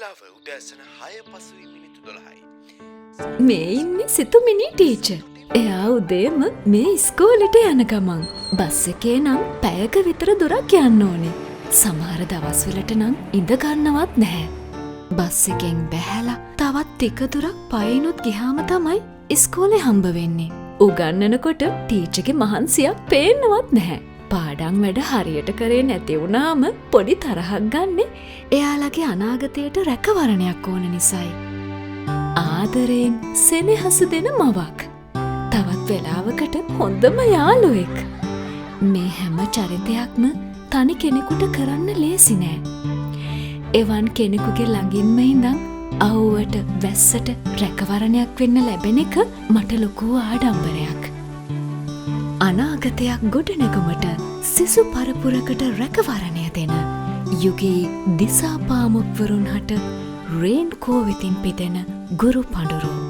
වේලාව උදෑසන 6:05 මේ ඉන්නේ සිතුමිනි ටීචර්. එයා උදේම මේ ඉස්කෝලේට යන ගමන් බස් එකේ නම් පැයක විතර දුරක් යන්න ඕනේ. සමහර දවස්වලට නම් ඉඳ ගන්නවත් නැහැ. බස් එකෙන් බැහැලා තවත් ටික දුරක් පයින්ුත් ගියාම තමයි ඉස්කෝලේ හම්බ වෙන්නේ. උගන්නනකොට ටීචර්ගේ මහන්සියක් පේන්නවත් නැහැ. පාඩම් වැඩ හරියට කරේ නැති වුණාම පොඩි තරහක් ගන්නෙ එයාලගේ අනාගතයට රැකවරණයක් ඕන නිසායි. ආදරයෙන් සෙනෙහස දෙන මවක්. තවත් වෙලාවකට හොඳම යාළුවෙක්. මේ හැම චරිතයක්ම තනි කෙනෙකුට කරන්න ලේසි නෑ. එවන් කෙනෙකුගේ ළඟින්ම ඉඳන් අවුවට වැස්සට රැකවරණයක් වෙන්න ලැබෙන එක මට ලොකු ආඩම්බරයක්. අනාගතයක් ගොඩනැගුමට සිසු පරපුරකට රැකවරණය දෙන යුගී දිසාපාමුක්වරුන් හට රේන්කෝ වෙතින් පිදෙන ගුරු පඬුරු.